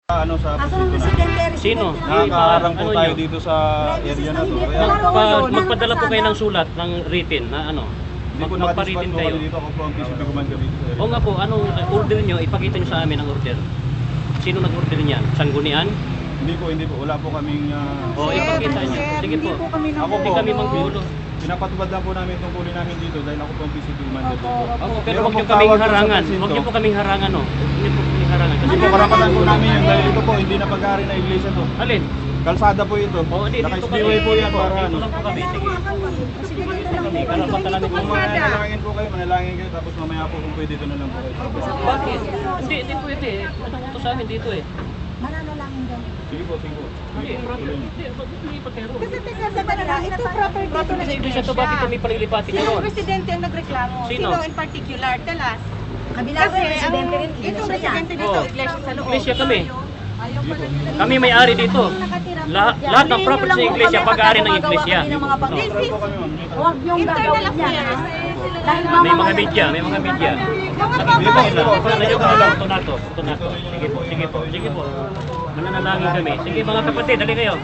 Ano sa Asan ang posisyon residente? Sino? Nakakaharang po Ano tayo yun? dito sa area na to. Kaya Magpadala po kayo ng sulat, ng written na ano. hindi ko Magpa-written nakadispatch po kayo. kami dito. Ako po ang PCP commander dito sa area. O nga po, anong order nyo? Ipakita nyo sa amin ang order. Sino nag-order niyan? Sanggunian? Hindi po. Wala po kaming... O ipakita nyo. Sige po. Ako po, Hindi kami manggulo. pinapatubad lang po namin tungkulin namin dito dahil ako po ang PCP commander dito. Opo, pero Meron huwag nyo pong kaming tawag sa harangan. presinto. Huwag nyo po kaming harangan, no? Huwag nyo po kaming harangan. Kasi po karapatan po namin yan dahil ito po hindi na pag-aari na iglesia to. Alin? Kalsada po ito. O, hindi, dito Naka-SBY po yan para Dito ano. lang po kami. Sige. Kami, karapatan namin po. Manalangin po kayo, manalangin kayo tapos mamaya po kung pwede dito na lang po kayo. Bakit? Hindi pwede. Ano po sa amin dito eh? Mananalangin daw. Sige po. Hindi, proper. Hindi patero. Kasi teka sa kanila, ito property. Sa iglesia to, bakit kami palilipatin nyo Sino ron? ang presidente ang nagreklamo? Sino? Sino in particular? Talas. Kabila ko Kasi yung residente rin. itong presidente dito, Oh. iglesia sa loob. Iglesia kami. Kami may-ari dito. Lahat ng property sa iglesia, pag-aari ng iglesia. Huwag yung Internal gagawin niya. affairs. Dahil May mga media, may mga media. Mga Ito na to. Sige po. Mananalangin kami. Sige mga kapatid, dali kayo.